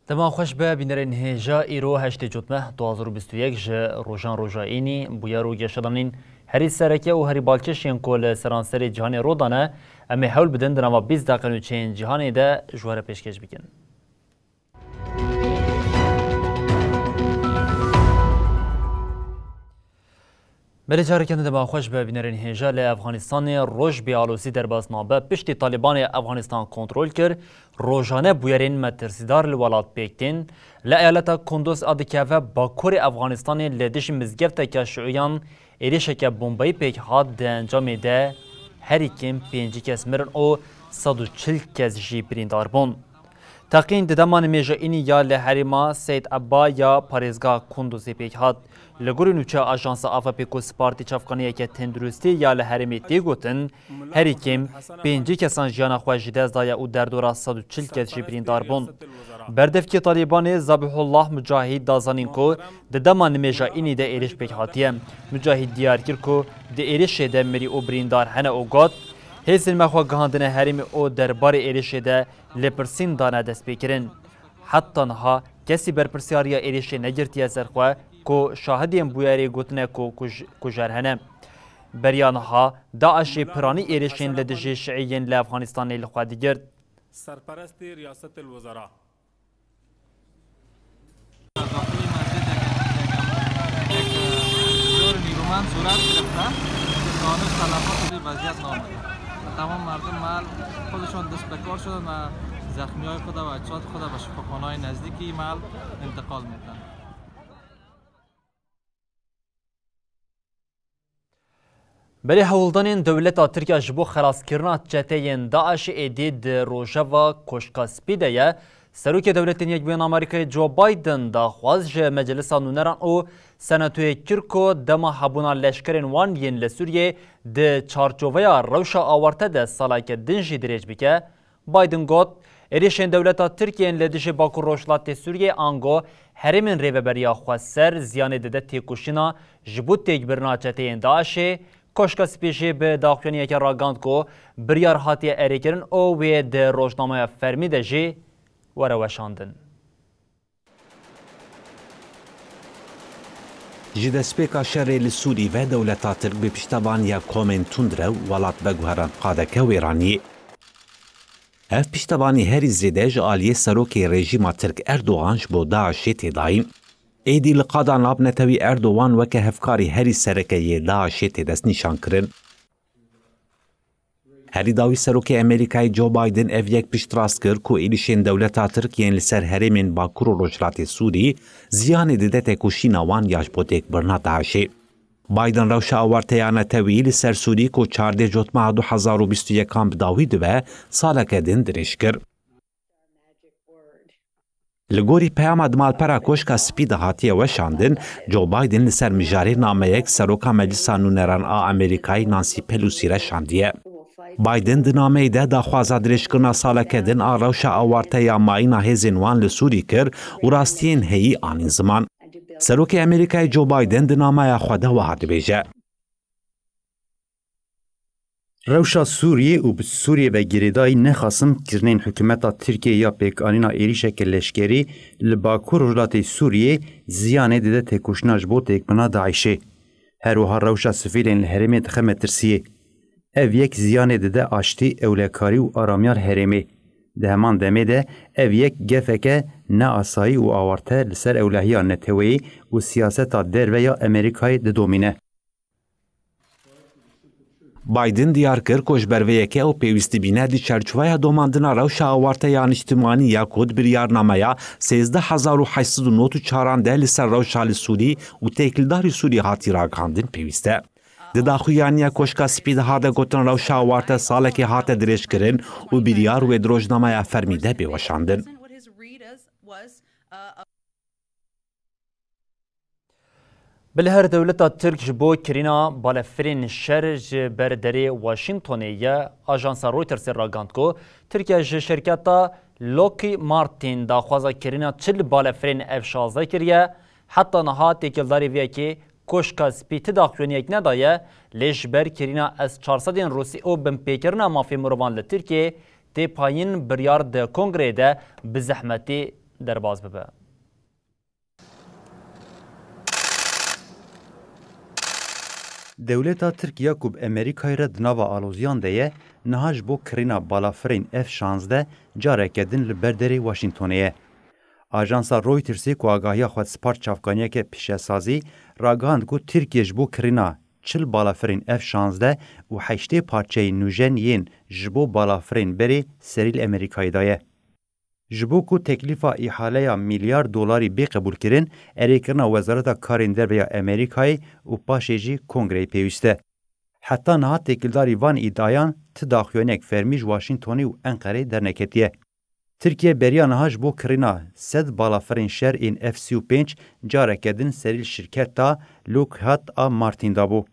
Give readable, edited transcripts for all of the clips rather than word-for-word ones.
دما خوش به بینرین هجا ایرو هشت جوتمه 2021 ج روژان روژاینی بویا رو گشتانین هری سرکه و هری بالکشین کل سرانسر جهان رودانه اما حول بدن درما 20 دقیقه چین جهان ده جوهر پیشکش بکن. بله جارکن دما خوش به بینرین هجا ل افغانستان روش بیالوسی در باسنامه پشتی طالبان افغانستان کنترل کرد روزانه بویرین مترسیدار لولات پیکتین لایالت کندوز ادکاوه باکور افغانستان لدیش مزگفت که شعیان ایریش که بمبئی پیک هات ده انجام ده هری کم 5 کس مرن او 140 کس جی بریندار بون. تقین ددمان میجا اینی یا لحریما سید عبا یا پاریزگاه کندوزی پیک هات لگوری نوچه آژانس آفاپیکو سپارتی چافقانیه که تندرستی یا لحرمی تیگوتن هری کم 5 کسان جیان خواهی دزدای او در دورا 140 کس جی بریندار بون. بردف که طالبان ذبح الله مجاهد دازانین کو ددمان میجا اینی ده ایریش پیک هاتیه مجاهد دیار کر کو ده ایریش ده مری او بریندار هنه او گاد هیزن مخوا گهاندن هریم او دربار ایریش ده لپرسین دانه دست بکرن. حتی نها کسی برپرسیاریا ایریش نگرتی سرخواه کو شاهدیم بویاری گوتنه کو کجرهنه. بریانها داعش پرانی ایریشین لدجی شعیین لافغانستان لخوا دیگرد. سرپرست ریاست الوزراء نیرومند صورت گرفته که دانش تلفات وضعیت نامده تمام مردم محل خودشان دست به کار شدن و زخمی های خود و اجساد خود به شفاخانه های نزدیکی محل انتقال میدن. بله هولدان دولت ترکیه جبو خلاص کردن چتهین داعش ایدید روژاوا کوشکاسپیده سروک دولت یکبین آمریکای جو بایدن دا خواست مجلس نونران او سنتوی کرکو دما حبونا لشکرین وان ین لسوریه ده چارچوبیا روشا آورته ده سالاک دنجی دریج بکه بایدن گوت ایریشن دولت ترکیه لدیش باکو روشلات سوریه آنگو هرمین ریوبریا خواست سر زیان ده تیکوشینا جبوت تیگبرنا چتهین داعشه کوشکاسپیشی به داخلینی که راگاند کو بریار هاتی اریکرن او وی ده روشنامه فرمی ده جی وروشاندن. جدسپیکا شر سوری و دولتا ترک به پشتوانیا کومن تندره ولات بگوهران قادکه ویرانی. اف پشتوانی هری زیده آلیه سروکی رژیم ترک اردوغان بو داعشی تدایم. ایدی لقادا نابنتوی اردوغان وکه هفکاری هری سرکه داعشی تدست نشان کرن. هری داوی سروکی امریکای جو بایدن اف یک پشتراست کرد که ایلیشین دولتا ترکیه لسر هرمین باکور و روشلات سوری زیان دیده تکوشی نوان یاش بوتک برنا داعشی. بایدن روشا آورتیانه توی لسر سوری که 14 جوتمه 2021 بداوی دوه سالکه دن درش کرد. لگوری پیام دمال پرا کوشکا سپید هاتیه وشاندن جو بایدن لسر مجاری نامه یک سروکا مجلس نونران امریکای نانسی پلوسی را شاندیه. بایدن دنامه ده داخوازا درشکرنا سالکه دن روشا آورته یا ماینا هزینوان لسوری کر و راستین هی آنین زمان. سروک امریکای جو بایدن دنامه خوده و هاد بیجه. روشا سوریه و سوریه به گریدای نخواستم کرنین حکومتا ترکیه یا پیکانینا ایریشک لشکری لباکور رجلات سوریه زیانه دیده تکوشناش بو تکبنا داعشه. هروها روشا سفیلین لحرمه دخمه ترسیه. او یک زیان دیده آشتی اولکاری و آرامیار هرمی. ده همان دمه ده او یک گفکه نه آسایی و آورته لسر اولهیان نتوی و سیاستا در و یا امریکای ده دومینه. بایدن دیار کر کوش برویکه او پیوستی بینه دی چرچوه دوماندنا روشا آورته یان اجتماعی یا کود بریارنامه یا 13894 ده لسر روشا لسوری و تکلداری سوری هاتی راگاندن پیوسته. Di daxuyaniya koşka spî de hate gotin rewşa warte salekê hate dirêjkirin û biryar wê di rojnameya fermî de bêweşandin. Bilher dewleta Tirk ji bo kirîna balefirên şer ji ber derê Washingtonê ye ajansa Reutersê ragand ku Tirkiye ji şirketa Lockheed Martin daxwaza kirîna çil balefirên F-16 kiriye heta niha têkildarî viyekê koşka spî ti daxuyaniyek nedaye lê ji ber kirîna S-400 Rûsî û binpêkirina mafê mirovan li Tirkiye tê payîn biryar di Kongreyê de bi zehmetî derbas bibe. Dewleta Tirkiye ku bi Amerîkayê re di nava alozyan de ye niha ji bo kirîna balafirên F-16 careke din li ber derê Washingtonê ye. Ajansa Reutersê ku agahiya xwe spar çavkaniyeke pîşesazî ragihand ku Tirkiye ji bo kirîna çil balafirên F-16 û heştê parçeyên nûjen yên ji bo balafirên berê serî li Amerîkayê da ye. Ji bo ku teklîfa îhaleya milyar dolarî bê qebûlkirin, erêkirina Wezareta Karên Derve ya Amerîkayê û paşê jî Kongreyê pêwîst e. Heta niha têkildarî van îdayan ti daxuyanek fermî ji Washingtonê û Enqereyê derneketiye. Tirkiye beriya niha ji bo kirîna sed balafirên şer ên F-35 careke din serî li şirketa Lockheed Martin da bû.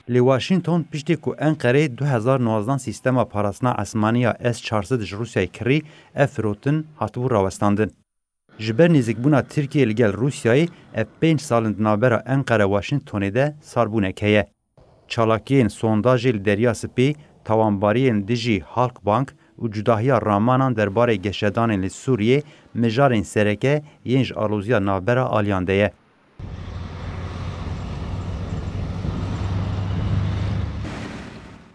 Li Washington piştî ku Enqerê 2019 sîstema parastina esmaniya S-400 ji Rûsyayê kirî, ev firotin hatibû rawestandin. Ji ber nêzîkbûna Tirkiye li gel Rûsyayê, ev 5 salên di navbera Enqere Washingtonê de sarbûnek heye. Çalakiyên sondajê li Derya Spî, tawanbariyên dijî Halkbank û cudahiya ramanan derbarê geşedanên li Sûriyê mijarên sereke yên ji aloziya navbera aliyan de ye.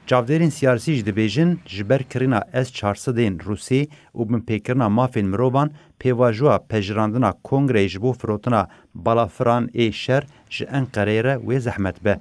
Çavderên siyasî jî dibêjin ji ber kirîna S-400 Rûsî û binpêkirina mafên mirovan pêvajoya pejirandina Kongreyê ji bo firotina balafiran ê şer ji Enqereyê re wê zehmet be.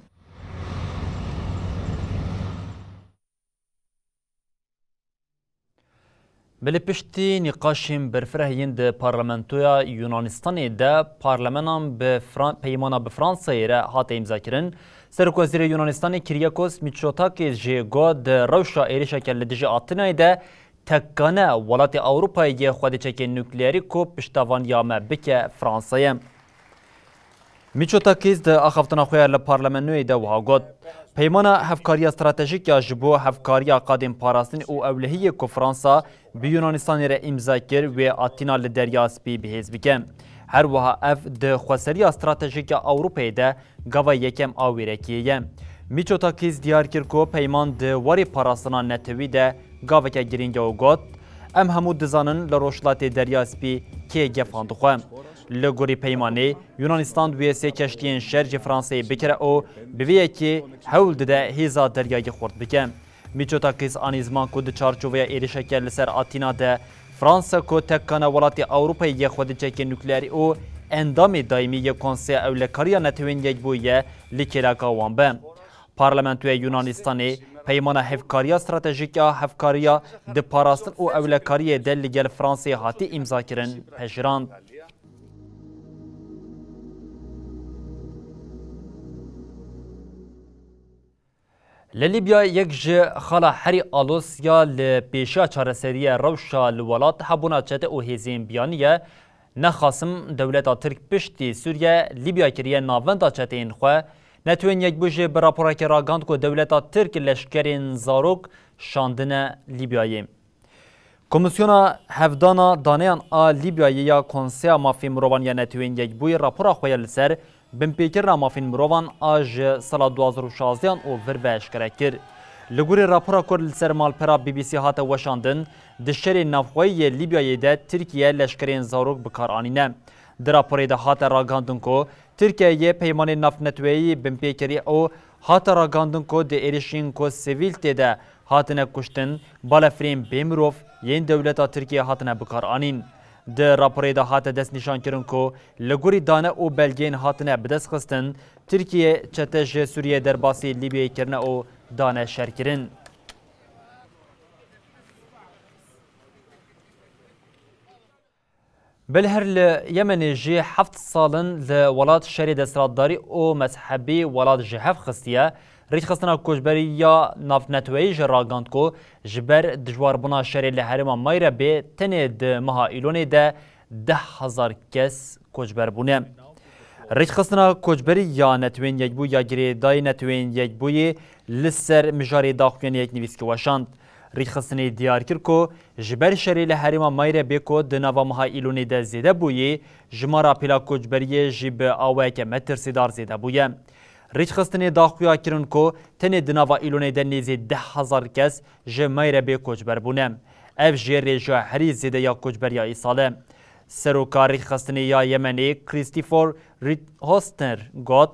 Bi piştî nîqaşên berfirehiyên di Parlamentoya Yunanistanê de Parlemenan bi peymana bi Fransayê re hate îmzakirin. Serokvezîrê Yunanistanê Kyriakos Mitsotakis jê got di rewşa êrişeke li dijî Atinayê de tekkane welatê Ewropayê yê xwedîçekên nukleerî ku piştevaniya me bike Fransayê. Mitsotakis di axaftina xwe ya li Parlamentoyê de wiha got. Peymana hevkariya stratejîk ya ji bo hevkariya qadên parastinê û ewlehiyê ku Fransa bi Yunanistanê re îmza kir wê Atina li Derya Spî bihêz bike. Her wiha ev di xweseriya stratejîk ya Ewropayê de gava yekem a wêrekiyê ye. Mitsotakis diyar kir ku peyman di warê parastina netewî de gaveke girîng û got em hemû dizanin li rojhilatê Derya Spî kê gefan dixwe. Li gorî peymanê Yunanistan wê sê keştiyên şer ji Fransayê bikire û bi vê yekê hewl dide hêza deryayê xurt bike. Mitsotakis anî ziman ku di çarçoveya êrişeke li ser Atina de Fransa ku tekkana welatê Ewropayê yê xwedîçekên nukleerî û endamê daîmî yê Konseya Ewlekariya Netewên Yekbûyî li kêleka wan be. Parlamentoya Yunanistanê peymana hevkariya stratejîk ya hevkariya di parastin û ewlekariyê de li gel Fransayê hatî îmzakirin pejirand. Li Libya yek ji xala herî Alosya li pêşiya çareseriya rewşa li welat hebûna çete û hêzên biyaniye nexasim dewleta Tirk piştî Sûriye Libya kiriye navenda çeteyên xwe netewên yekbû jê bi raporeke ragand ku dewleta Tirk leşkerên zarok şandine Libyayê. Komisyona hevdana daneyan a Libyayê ya Konseya Mafên Mirovan ya netewên yekbûyê rapora xwe ya li ser binpêkirina mafên mirovan a ji sala 2016 û vir ve eşkere kir. Li gorî rapora ku li ser malpera BBC hate weşandin, di şerê navxweyî Libyayê de Tirkiye leşkerên zarok bikar anîne. Di raporê de hate ragandin ku Tirkiyeyê peymanê navneteweyî binpêkirî û hate ragandin ku di êrişên ku sivîl tê de hatine kuştin, balefirên bêmirov yên dewleta Tirkiye hatine bikar anîn. Di raporê de hate destnîşankirin ku li gorî dane û belgeyên hatine bidestxistin, Tirkiye çete ji Sûriye derbasî Libyayê kirine û dane şerkirin. بالهر اليمن جي حفت صالن لولاد شري دستراتداري او مذهبي ولاد جهف خستيه ريت خستنا كوجبريا ناف نتوي جراغاند كو جبر دجوار بنا شري لحرما مايره بي تند مها ايلوني ده 10,000 کس کوچبر بونه. ریت خستنا کوچبری یا نتوین یک بو یا گریدای نتوین یک بوی لسر مجاری داخوین یک نویس که وشاند. ریت خستنی دیار کرد که جبر شری لحرما مایره بیکو دنوا مها ایلونی ده زیده بوی جمارا پیلا کوچبری جیب آوه که مترسیدار زیده بویه. ریت خستنی داخویا کرن که تنی دنوا ایلونی ده نیزی 10,000 کس جمایره بی کوچبر بونه. اف جیر جا هری زیده یا کوچبر یا ایساله. سروکاری خستنی یا یمنی کریستیفور هاستنر گوت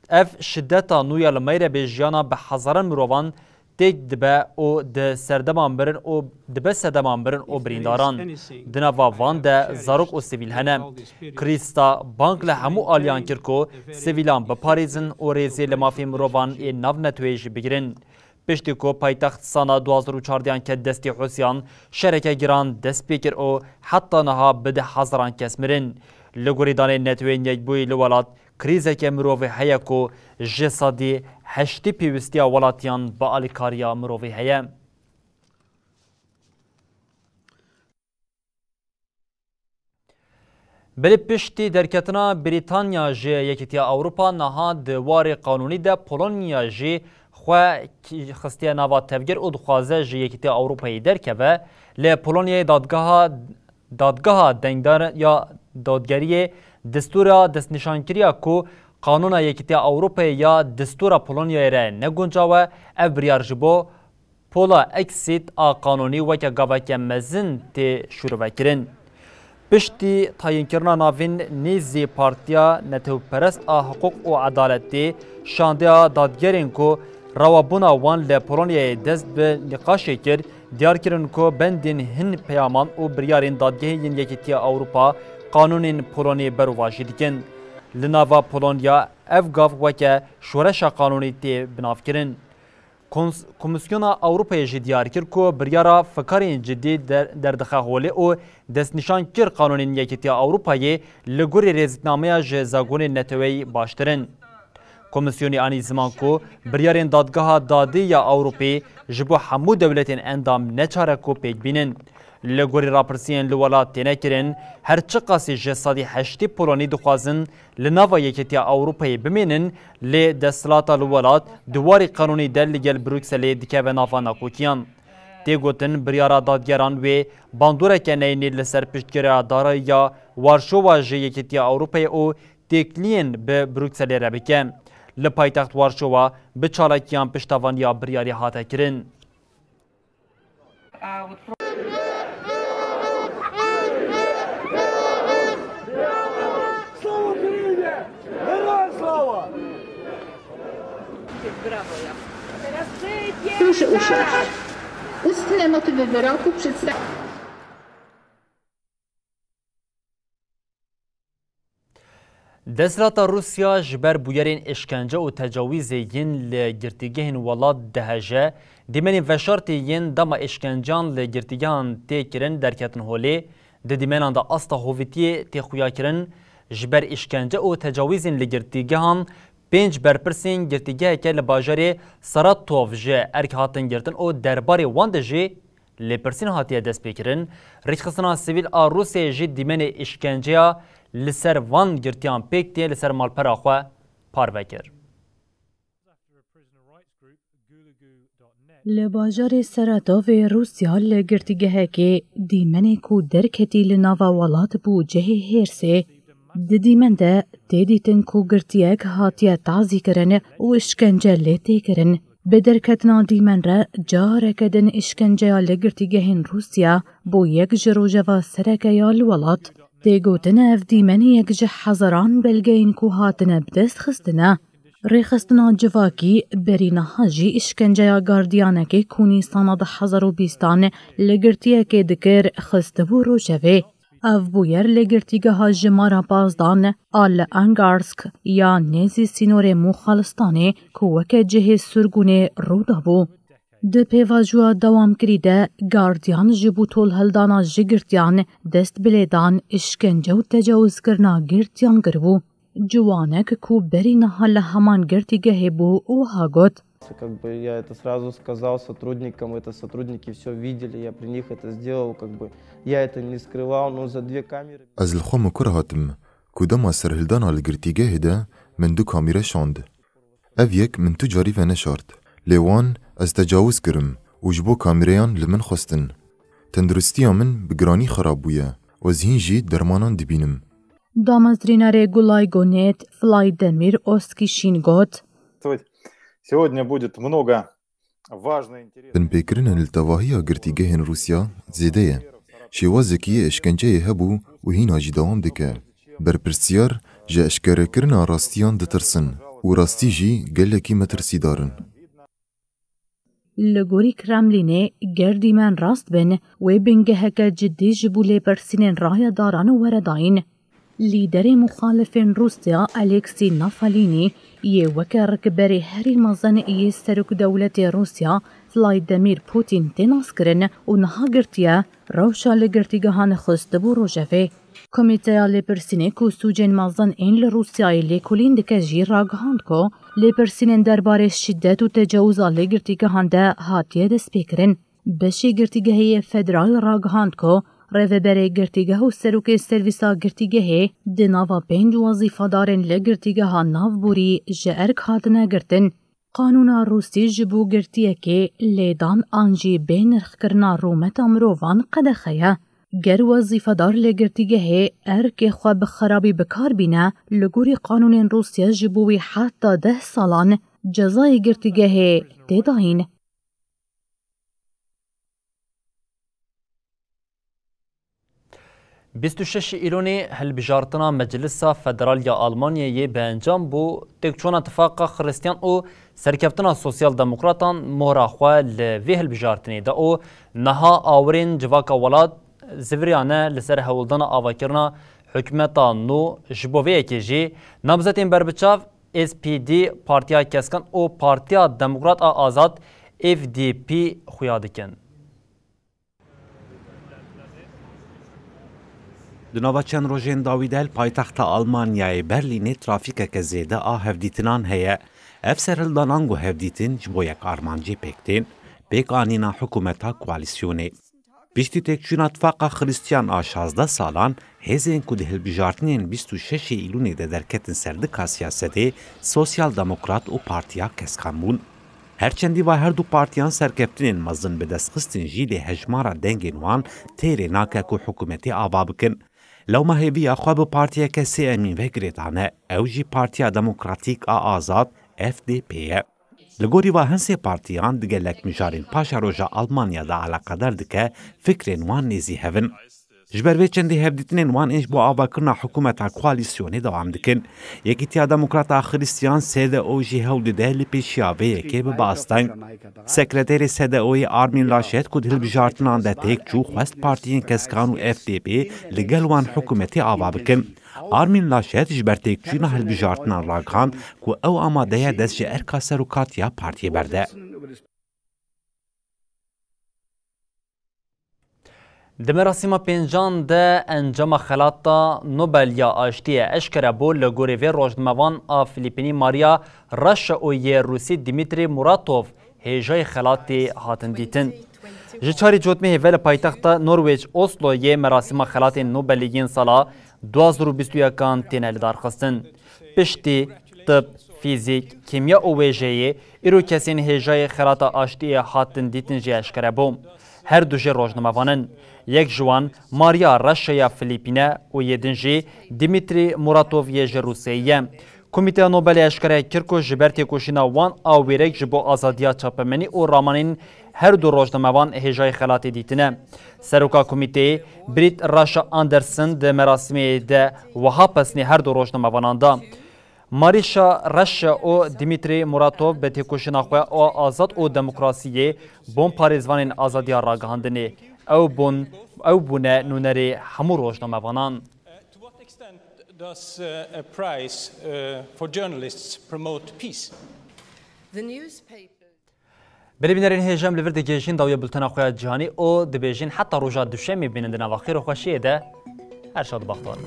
اف شدتا نویا لمیره به جیانا به هزاران مروان تک دبه او ده سردمان برن او دبه سردمان برن او برینداران دنوا وان ده زاروک او سیویل هنه کریستا بانک لهمو آلیان کرکو سیویلان بپاریزن او ریزی لمافی مروان ای ناو نتویج بگیرن پشتی کو پایتخت سانا 2014 که دستی حسیان شرکه گران دست بکر او حتی نها بده هزاران کس مرن. لگوریدان نتوین یک بوی لولاد کریزه که مروفی هیا کو جسادی هشتی پیوستی ولاتیان با آلیکاریا مروفی هیا. بلی پشتی درکتنا بریتانیا جی یکیتی اوروپا نها دوار قانونی ده پولونیا جی خو خستیا نوا تفگر او دخوازه جی یکیتی اوروپایی درکه ل پولونیا دادگاه دنگدار یا دادگری دستور دست نشانکریا کو قانون یکیتی اوروپایی یا دستور پولونیا را نگونجاوه او بریار جبو پولا اکسیت آ قانونی وکه گاوکه مزن تی شروع کرن. پشتی تاین کرنا ناوین نیزی پارتیا نتو پرست آ حقوق و عدالتی شانده دادگرین کو روابونا وان لپولونیا دست به نقاشی کرد دیار کردن که بندین هن پیامان و بریارین دادگاهین یکیتی اوروپا قانون پولونی برواجی دیکن. لناوا پولونیا افگاف وکه شورش قانونی تی بناف کردن. کمیسیونا اوروپای جی دیار کرد که بریارا فکرین جدی در دخاوله و دست نشان کرد قانون یکیتی اوروپایی لگوری رزیدنامه جزاگون نتوی باشترن. کمیسیونی آنی زمان کو بریارین دادگاه دادی یا اوروپی جبو همو دولتین اندام نچاره کو پیک بینن. لگوری راپرسیین لولات تینه کرن هر چه قاسی جسادی هشتی پولونی دخوازن لناوا یکیتی اوروپایی بمینن لی دستلاتا لولات دواری قانونی دل لگل بروکسلی دکه و نافا ناکوکیان. تی گوتن بریارا دادگران و باندوره که نینی لسر پشتگیره داره یا وارشووا جه یکیتی اوروپایی او تکلین به بروکسلی ربکه. لپایتخت وارشووا به چالاکیان پشتوان یا بریاری هاته کرن. Proszę usiąść. Ustne motywy wyroku przedstawią. دستلاتا روسیا جبر بویرین اشکنجه و تجاویز ین لگرتیگهن ولاد دهجه دیمنی وشارتی ین دما اشکنجان لگرتیگهان تی کرن درکتن هولی دیمنان دا استا هویتی تی خویا کرن جبر اشکنجه و تجاویزین لگرتیگهان 5 برپرسین گرتیگه که لباجاری سراتوف جه ارک هاتن گرتن او درباری وانده جه لپرسین هاتیه دست بکرن ریخصنا سیویل آ روسیه جه دیمن اشکنجه لسر وان گرتیان پیکتی لسر مالپر آخواه پاروکر. لباجار سراتوف روسیا لگرتیگه که دیمن کو درکتی لناوا ولات بو جه هیرسه دیمن ده تیدیتن کو گرتیگ هاتیه تعزی کرن و اشکنجه لیتی کرن. بدرکتنا دیمن را جاره کدن اشکنجه لگرتیگهن روسیا بو یک جروجه سرکه یا الولات. تیگوتن اف دیمن یک جه حزران بلگین کو هاتن بدست خستنا. ریخستنا جواکی برینا هاجی اشکنجه یا گاردیانه که کونیستان ده 2020 لگرتیه که دکر خستبو روشوه. اف بویر لگرتیگه ها جمارا بازدان آل انگارسک یا نیزی سینور مخالستانه که وکه جه سرگونه رو دابو. د پیواژوا دوام کری ده گاردیان جبو تول هلدانا جگرتیان دست بلیدان اشکنجه و تجاوز کرنا گرتیان گربو. جوانک کو بری نحل همان گرتی گه بو او هاگوت. Как бы я это сразу сказал сотрудникам, это сотрудники все видели, я при них это сделал, как бы я это не скрывал, но за 2 камеры. از الخوم كرهاتم كودما سرهلدان على الجرتيجاه ده من 2 كاميرا شاند. أفيك من تجاري فنشارت. لوان از تجاوز كرم وجبو كاميريان لمن خستن. تندرستيا من بجراني خرابويا وزهين جي درمانان دبينم. دامزريناري گولاي گونيت فلاي دمير اوسكي شينغوت. Сегодня будет много важной интересной. بنبكرنا التواهية جرتيجاه روسيا زيدية. شوا زكية اشكنجه هبو وهينا جي دوام دكا. برپرسيار جا اشكاره كرنا راستيان دترسن وراستي جي قلكي مترسي دارن. لگوری کرملینه گردی من راست بن و بنگه که جدی جبو لیبرسینن رای داران ورداین. لیدر مخالفین روسیا الکسی نافالینی یه وکر بری هری مزن ای سرک دولت روسیا فلادیمیر پوتین تناس کرن و نها گرتیا روشا لگرتیگهان خست بو روژوه. کمیته لیبرسینه کو سوجن مزن این لروسیای لیکولین دکه جی راگهاند کو لیبرسینن درباره شدت و تجاوز لگرتیگهان ده هاتیه دست بکرن. بشی گرتیگهی فدرال راگهاند کو ریوبره گرتیگه و سروک سرویسا گرتیگه ده ناوا 5 وظیفه دارن لگرتیگه ناو بوری جرک هاتنه گرتن. قانون روسی جبو گرتیه که لیدان آنجی بین رخ کرنا رومت امروان قدخیه. گر وظیفه دار لگرتیگه که خواه بخرابی بکار بینه لگوری قانون روسیه جبوی حتی 10 سالان جزای گرتیگه تداین. بیست و شش ایلونی هلبجارتنا مجلس فدرالیا آلمانیایی به انجام بو تکچون اتفاق خریستیان و سرکفتنا سوسیال دموکراتان مهرا خواه لوی هلبجارتنی دا او نها آورین جواکا ولاد زوریانه لسر هولدان آواکرنا حکمتا نو جبوویه که جی نامزدین بربچاو SPD پارتیا کسکن و پارتیا دموکرات آزاد FDP خویادکن. Di nava çend rojên dawîdel paytexta Almanyayê Berlînê trafîkeke zêde a hevdîtinan heye. Ev serhildanan got hevdîtin ji bo yek armancî pêktên pêkanîna hikûmeta koalîsyonê. Piştî têkçûna Tifaka Xristiyan a 16 salan hêzên ku di hilbijartinên 26 îlûnê de derketin serdika siyasetê Sosyal Demokrat û Partiya Keskan bûn. Herçendî va her du partiyan serkeftinên mezin bi destxistin jî lê hejmara dengên wan têrê nake ku hikûmetê ava bikin. Lewma hêviya xwe bi partiyeke sê emîn vegirêdane ew jî Partiya Demokratîk a Azad FDP ye. Li gorî va hin sê partiyan di gelek mijarên paşa roja Almanyada alaqedar dike fikrên wan nêzî hevin. Ji ber vê çendî hevdîtinên wan ên ji bo avakirina hikûmeta koalîsyonê dewam dikin. Yekîtiya Demokrata Xristiyan CDU jî hewl dide li pêşiya vê yekê bi basteng. Sekreterê CDUyê Armin Laschet ku di hilbijartinan de têk çû xwest partiyên Keskan û FDP li gel wan hikûmetê ava bikin. Armin Laschet ji ber têkçûna hilbijartinan ragihand ku ew amade ye dest ji erka serokatiya partiyê berde. د مراسم پنجان ده انجام خلاطا نوبلیا آشتیه اشکره بو لگوریوی روشنموان آ فیلیپینی ماریا رش و یه روسی دیمیتری موراتوف هیجای خلاطی هاتن دیتن. جچاری جوتمه هیول پایتخت نرویج اوسلو یه مراسم خلاط نوبلیگین سالا 2021 تینه لدار خستن. پشتی، طب، فیزیک، کیمیا و ویژه‌ای ایرو کسین هیجای خلاطا آشتیه هاتن دیتن جی اشکره بو. هر دو جه روشنموانن. یک جوان ماریا رشیا فیلیپینه و یدنجی دیمیتری موراتوف یه روسیه. کمیته نوبل اشکره کرکو جبرتی کوشینا وان آویرک جبو آزادیا چاپمنی و رامانین هر دو روشنموان هجای خلاتی دیتنه. سروکا کمیته بریت راشا اندرسن ده مراسمی ده وها پسنی هر دو روشنموانان دا. ماریشا رشا و دیمیتری موراتوف به تکوشینا خواه و آزاد و دموکراسیه بون پاریزوانین آزادیا راگهاندنی. او بونه نونری همو روشنامه‌وانان. To what extent does a prize for journalists promote peace? The newspaper بنرین هیجم لور دگیجین داوی بلتنا خویا جهانی او دبیجین حتی روجا دوشمی بینند نواخیر و خوشیه ده هر شاد بختار